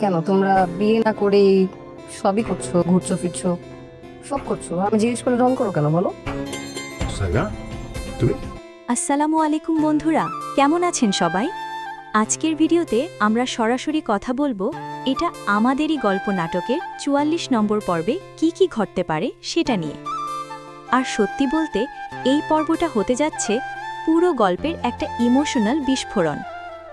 কেন তোমরা বিয়ে না করেই সবই করছো, ঘুরছো ফিরছো, সব করছো, আমি জিজ্ঞেস করে ঢং করো কেন বলো? সাইরা, তুমি? আসসালামু আলাইকুম বন্ধুরা, কেমন আছেন সবাই? আজকের ভিডিওতে আমরা সরাসরি কথা বলবো এটা আমাদেরই গল্প নাটকের ৪৪ নম্বর পর্বে কি কি ঘটতে পারে সেটা নিয়ে। আর সত্যি বলতে এই পর্বটা হতে যাচ্ছে পুরো গল্পের একটা ইমোশনাল বিস্ফোরণ,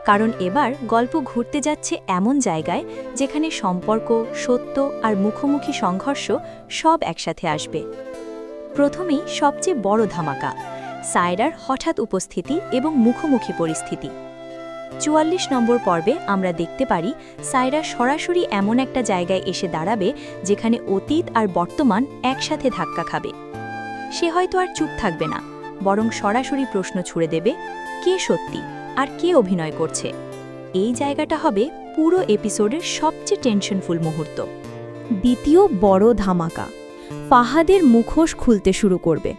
কারণ এবার গল্প ঘুরতে যাচ্ছে এমন জায়গায় যেখানে সম্পর্ক, সত্য আর মুখোমুখি সংঘর্ষ সব একসাথে আসবে। প্রথমেই সবচেয়ে বড় ধামাকা, সায়রার হঠাৎ উপস্থিতি এবং মুখোমুখি পরিস্থিতি। ৪৪ নম্বর পর্বে আমরা দেখতে পারি সায়রা সরাসরি এমন একটা জায়গায় এসে দাঁড়াবে যেখানে অতীত আর বর্তমান একসাথে ধাক্কা খাবে। সে হয়তো আর চুপ থাকবে না, বরং সরাসরি প্রশ্ন ছুড়ে দেবে কে সত্যি আর কে অভিনয় করছে। এই জায়গাটা হবে পুরো এপিসোডের সবচেয়ে টেনশনফুল মুহূর্ত। দ্বিতীয় বড় ধামাকা, ফাহাদের মুখোশ খুলতে শুরু করবে।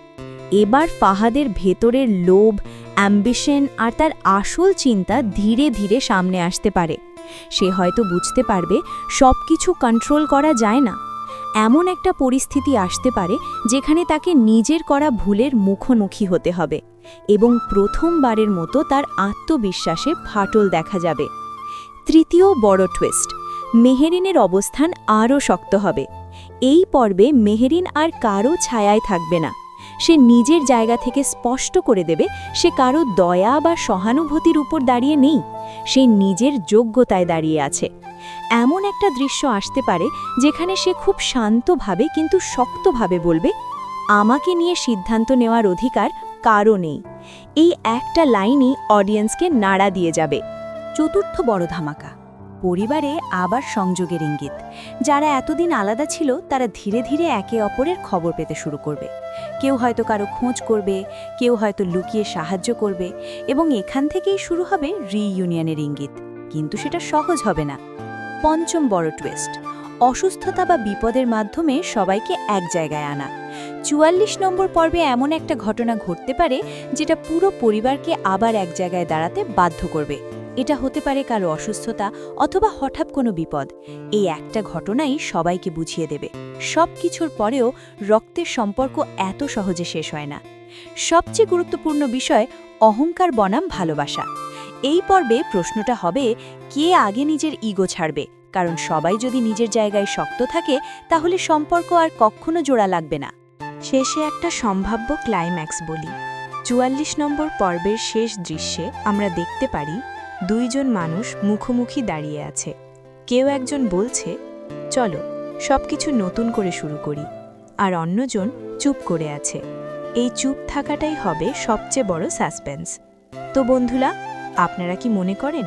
এবার ফাহাদের ভেতরের লোভ, অ্যাম্বিশন আর তার আসল চিন্তা ধীরে ধীরে সামনে আসতে পারে। সে হয়তো বুঝতে পারবে সব কিছু কন্ট্রোল করা যায় না। এমন একটা পরিস্থিতি আসতে পারে যেখানে তাকে নিজের করা ভুলের মুখোমুখি হতে হবে এবং প্রথমবারের মতো তার আত্মবিশ্বাসে ফাটল দেখা যাবে। তৃতীয় বড় টুইস্ট, মেহেরিনের অবস্থান আরও শক্ত হবে। এই পর্বে মেহেরিন আর কারো ছায়ায় থাকবে না। সে নিজের জায়গা থেকে স্পষ্ট করে দেবে সে কারো দয়া বা সহানুভূতির উপর দাঁড়িয়ে নেই, সে নিজের যোগ্যতায় দাঁড়িয়ে আছে। এমন একটা দৃশ্য আসতে পারে যেখানে সে খুব শান্তভাবে কিন্তু শক্তভাবে বলবে, আমাকে নিয়ে সিদ্ধান্ত নেওয়ার অধিকার কারও নেই। এই একটা লাইনই অডিয়েন্সকে নাড়া দিয়ে যাবে। চতুর্থ বড় ধামাকা, পরিবারে আবার সংযোগের ইঙ্গিত। যারা এতদিন আলাদা ছিল তারা ধীরে ধীরে একে অপরের খবর পেতে শুরু করবে। কেউ হয়তো কারো খোঁজ করবে, কেউ হয়তো লুকিয়ে সাহায্য করবে, এবং এখান থেকেই শুরু হবে রিইউনিয়নের ইঙ্গিত। কিন্তু সেটা সহজ হবে না। পঞ্চম বড় টুইস্ট, অসুস্থতা বা বিপদের মাধ্যমে সবাইকে এক জায়গায় আনা। ৪৪ নম্বর পর্বে এমন একটা ঘটনা ঘটতে পারে যেটা পুরো পরিবারকে আবার এক জায়গায় দাঁড়াতে বাধ্য করবে। এটা হতে পারে কারো অসুস্থতা অথবা হঠাৎ কোনো বিপদ। এই একটা ঘটনাই সবাইকে বুঝিয়ে দেবে সব কিছুর পরেও রক্তের সম্পর্ক এত সহজে শেষ হয় না। সবচেয়ে গুরুত্বপূর্ণ বিষয় অহংকার বনাম ভালোবাসা। এই পর্বে প্রশ্নটা হবে কে আগে নিজের ইগো ছাড়বে, কারণ সবাই যদি নিজের জায়গায় শক্ত থাকে তাহলে সম্পর্ক আর কখনো জোড়া লাগবে না। শেষে একটা সম্ভাব্য ক্লাইম্যাক্স বলি। ৪৪ নম্বর পর্বের শেষ দৃশ্যে আমরা দেখতে পারি দুইজন মানুষ মুখোমুখি দাঁড়িয়ে আছে। কেউ একজন বলছে চলো সবকিছু নতুন করে শুরু করি, আর অন্যজন চুপ করে আছে। এই চুপ থাকাটাই হবে সবচেয়ে বড় সাসপেন্স। তো বন্ধুরা, আপনারা কি মনে করেন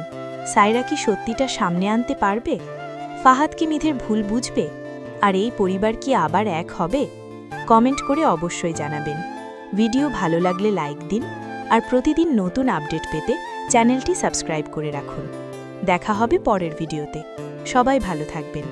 সায়রা কি সত্যিটা সামনে আনতে পারবে? ফাহাদ কি মিথের ভুল বুঝবে? আর এই পরিবার কি আবার এক হবে? কমেন্ট করে অবশ্যই জানাবেন। ভিডিও ভালো লাগলে লাইক দিন, আর প্রতিদিন নতুন আপডেট পেতে চ্যানেলটি সাবস্ক্রাইব করে রাখুন। দেখা হবে পরের ভিডিওতে। সবাই ভালো থাকবেন।